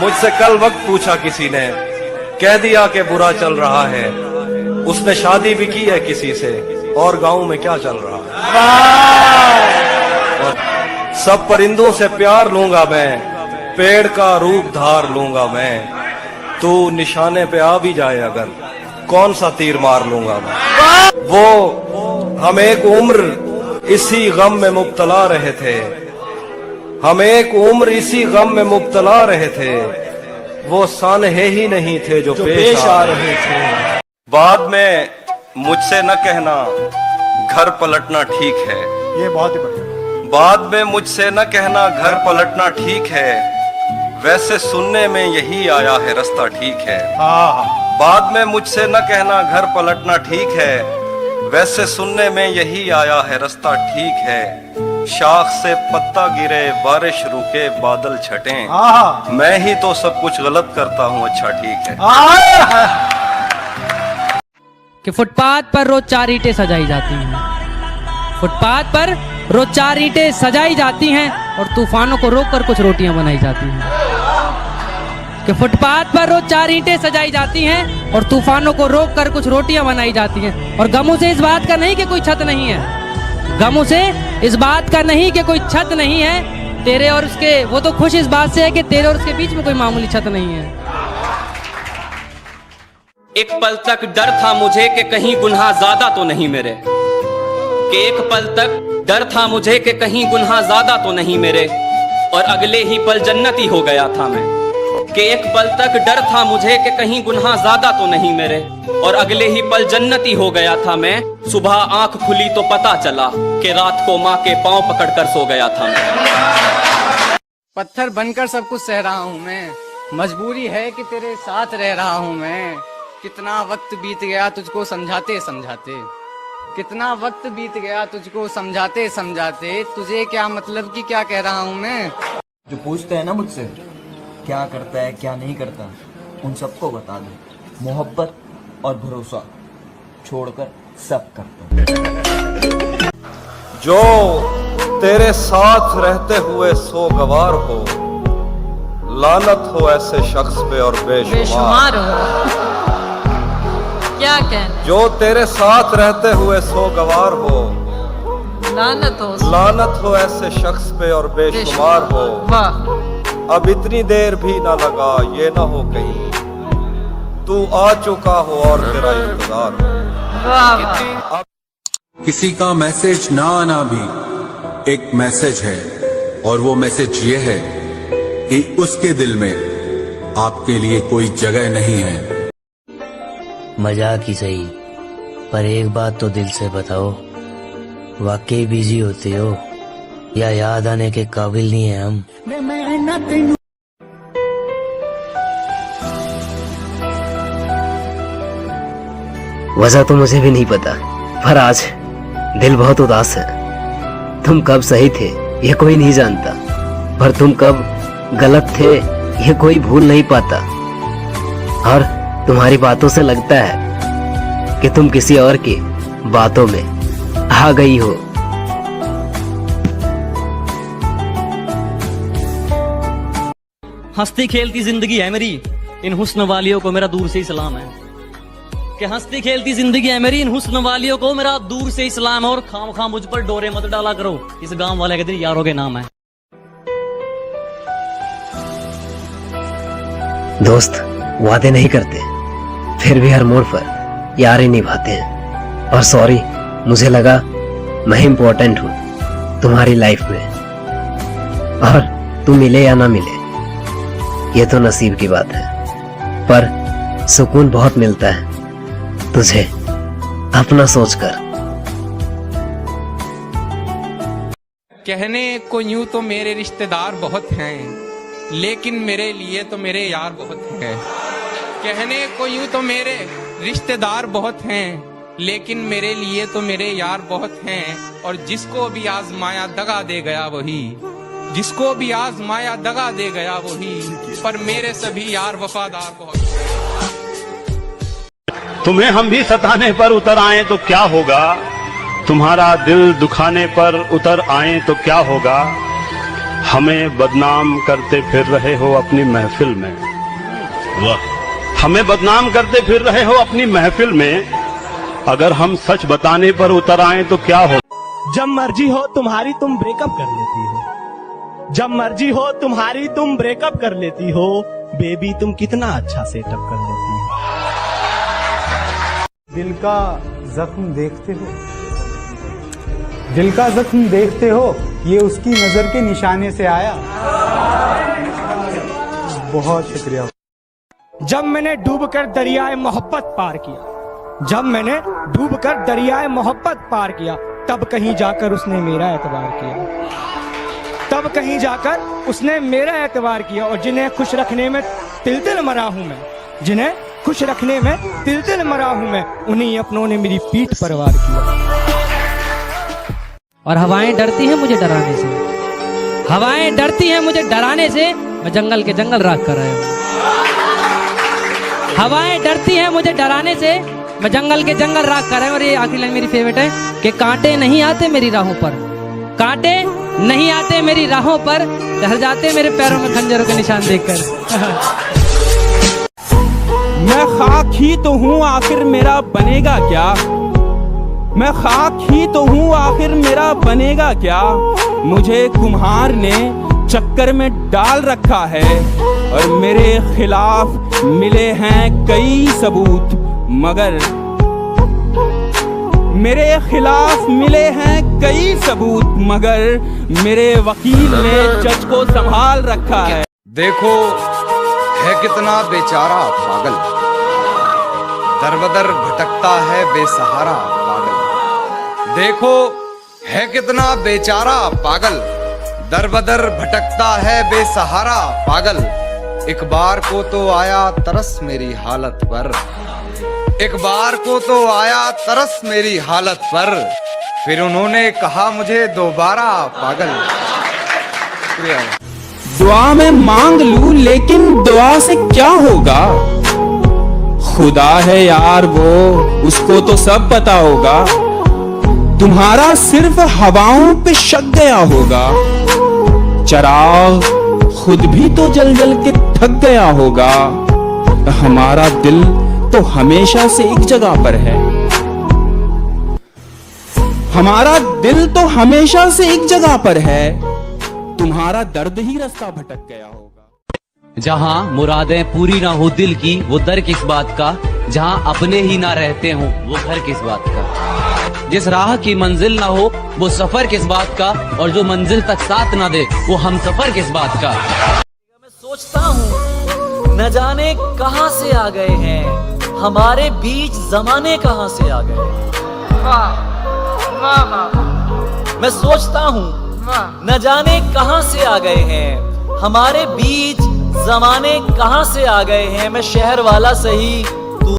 मुझसे कल वक्त पूछा किसी ने, कह दिया कि बुरा चल रहा है। उसने शादी भी की है किसी से, और गांव में क्या चल रहा है। और सब परिंदों से प्यार लूंगा मैं, पेड़ का रूप धार लूंगा मैं। तू निशाने पे आ भी जाए अगर, कौन सा तीर मार लूंगा मैं। वो हम एक उम्र इसी गम में मुब्तला रहे थे, हम एक उम्र इसी गम में मुब्तला रहे थे। वो सानहे ही नहीं थे जो पेश आ रहे थे। बाद में मुझसे न कहना घर पलटना ठीक है, ये बहुत ही बढ़िया। बाद में मुझसे न कहना घर पलटना ठीक है, वैसे सुनने में यही आया है रास्ता ठीक है। बाद में मुझसे न कहना घर पलटना ठीक है, वैसे सुनने में यही आया है रास्ता ठीक है। शाख से पत्ता गिरे, बारिश रुके, बादल छटे, मैं ही तो सब कुछ गलत करता हूँ, अच्छा ठीक है। कि फुटपाथ पर रोज 4 ईंटें सजाई जाती हैं, फुटपाथ पर रोज 4 ईंटें सजाई जाती हैं और तूफानों को रोककर कुछ रोटियां बनाई जाती हैं। कि फुटपाथ पर रोज 4 ईंटें सजाई जाती हैं और तूफानों को रोककर कुछ रोटियां बनाई जाती हैं। और गमों से इस बात का नहीं कि कोई छत नहीं है, गमों से इस बात का नहीं कि कोई छत नहीं है तेरे और उसके, वो तो खुश इस बात से है कि तेरे और उसके बीच में कोई मामूली छत नहीं है। एक पल तक डर था मुझे कि कहीं गुनाह ज्यादा तो नहीं मेरे, कि एक पल तक डर था मुझे कि कहीं गुनाह ज्यादा तो नहीं मेरे, और अगले ही पल जन्नती हो गया था मैं। कि एक पल तक डर था मुझे कि कहीं गुनाह ज्यादा तो नहीं मेरे, और अगले ही पल जन्नती हो गया था मैं। सुबह आंख खुली तो पता चला कि रात को माँ के पांव पकड़कर सो गया था मैं। पत्थर बनकर सब कुछ सह रहा हूँ मैं, मजबूरी है कि तेरे साथ रह रहा हूँ मैं। कितना वक्त बीत गया तुझको समझाते समझाते, कितना वक्त बीत गया तुझको समझाते समझाते, तुझे क्या मतलब कि क्या कह रहा हूँ मैं। जो पूछते हैं ना मुझसे क्या करता है क्या नहीं करता, उन सबको बता दो मोहब्बत और भरोसा छोड़कर सब करता। जो तेरे साथ रहते हुए सोगवार हो, लानत हो ऐसे शख्स पे और बेशुमार हो। क्या कहना, जो तेरे साथ रहते हुए सोगवार हो, लानत हो ऐसे शख्स पे और बेशुमार हो। वाह। अब इतनी देर भी ना लगा, ये ना हो कहीं तू आ चुका हो और तेरा इंतजार हो। वाह। किसी का मैसेज ना आना भी एक मैसेज है, और वो मैसेज ये है कि उसके दिल में आपके लिए कोई जगह नहीं है। मजाक ही सही, पर एक बात तो दिल से बताओ, वाकई बिजी होते हो या याद आने के काबिल नहीं है हम। वजह तो मुझे भी नहीं पता, पर आज दिल बहुत उदास है। तुम कब सही थे ये कोई नहीं जानता, पर तुम कब गलत थे ये कोई भूल नहीं पाता। और तुम्हारी बातों से लगता है कि तुम किसी और की बातों में आ गई हो। हंसती खेलती जिंदगी है मेरी, इन हुस्न वालियों को मेरा दूर से ही सलाम है। कि हंसती खेलती जिंदगी है मेरी, इन हुस्न वालियों को मेरा दूर से ही सलाम है। और खाम खाम मुझ पर डोरे मत डाला करो, इस गांव वाले के दिन यारों के नाम है। दोस्त वादे नहीं करते, फिर भी हर मोड़ पर यार ही निभाते हैं। और सॉरी, मुझे लगा मैं इम्पोर्टेंट हूँ तुम्हारी लाइफ में, और तू मिले या ना मिले ये तो नसीब की बात है। पर सुकून बहुत मिलता है तुझे अपना सोचकर। कहने को यूं तो मेरे रिश्तेदार बहुत हैं, लेकिन मेरे लिए तो मेरे यार बहुत हैं। कहने को यूं तो मेरे रिश्तेदार बहुत हैं, लेकिन मेरे लिए तो मेरे यार बहुत हैं। और जिसको भी आजमाया दगा दे गया वही, जिसको भी आजमाया दगा दे गया वही, पर मेरे सभी यार वफादार बहुत। तुम्हें हम भी सताने पर उतर आए तो क्या होगा, तुम्हारा दिल दुखाने पर उतर आए तो क्या होगा। हमें बदनाम करते फिर रहे हो अपनी महफिल में। वाह, हमें बदनाम करते फिर रहे हो अपनी महफिल में। अगर हम सच बताने पर उतर आए तो क्या हो? जब मर्जी हो तुम्हारी तुम ब्रेकअप कर लेती हो, जब मर्जी हो तुम्हारी तुम ब्रेकअप कर लेती हो, बेबी तुम कितना अच्छा सेटअप कर लेती हो। दिल का जख्म देखते हो, दिल का जख्म देखते हो, ये उसकी नजर के निशाने से आया। बहुत शुक्रिया। जब मैंने डूबकर दरियाए मोहब्बत पार किया, जब मैंने डूबकर दरियाए मोहब्बत पार किया, तब कहीं जाकर उसने मेरा एतबार किया, तब कहीं जाकर उसने मेरा एतबार किया। और जिन्हें खुश रखने में तिल तिल मरा हूं मैं, जिन्हें खुश रखने में तिल तिल मरा हूं मैं, उन्हीं अपनों ने मेरी पीठ पर वार किया। और हवाएं डरती हैं मुझे डराने से, हवाएं डरती हैं मुझे डराने से, मैं जंगल के जंगल राख कर आया हूं। हवाएं डरती हैं मुझे डराने से, मैं जंगल के जंगल राख कर आया हूं। और ये आखिरी लाइन मेरी फेवरेट है कि कांटे नहीं आते मेरी राहों पर, कांटे नहीं आते मेरी राहों पर, डर जाते मेरे पैरों में खंजरों के निशान देखकर। मैं खाक ही तो हूँ आखिर मेरा बनेगा क्या, मैं खाक ही तो हूँ आखिर मेरा बनेगा क्या। मुझे कुम्हार ने चक्कर में डाल रखा है और मेरे खिलाफ मिले हैं कई सबूत, मगर मेरे खिलाफ मिले हैं कई सबूत, मगर मेरे वकील ने जज को संभाल रखा है। देखो है कितना बेचारा पागल, दरबदर भटकता है बेसहारा पागल। देखो है कितना बेचारा पागल, दरबदर भटकता है बेसहारा पागल। एक बार को तो आया तरस मेरी हालत पर, एक बार को तो आया तरस मेरी हालत पर, फिर उन्होंने कहा मुझे दोबारा पागल। शुक्रिया। दुआ में मांग लूं लेकिन दुआ से क्या होगा, खुदा है यार वो, उसको तो सब पता होगा। तुम्हारा सिर्फ हवाओं पे शक गया होगा, चराग खुद भी तो जल जल के थक गया होगा। हमारा दिल तो हमेशा से एक जगह पर है, हमारा दिल तो हमेशा से एक जगह पर है, तुम्हारा दर्द ही रास्ता भटक गया होगा। जहाँ मुरादें पूरी ना हो दिल की, वो दर किस बात का, जहाँ अपने ही ना रहते हो वो घर किस बात का। जिस राह की मंजिल ना हो वो सफर किस बात का, और जो मंजिल तक साथ ना दे वो हम सफर किस बात का। मैं सोचता हूँ न जाने कहाँ से आ गए हैं, हमारे बीच जमाने कहाँ से आ गए। मैं सोचता हूँ न जाने कहाँ से आ गए हैं, हमारे बीच जमाने कहाँ से आ गए हैं। मैं शहर वाला सही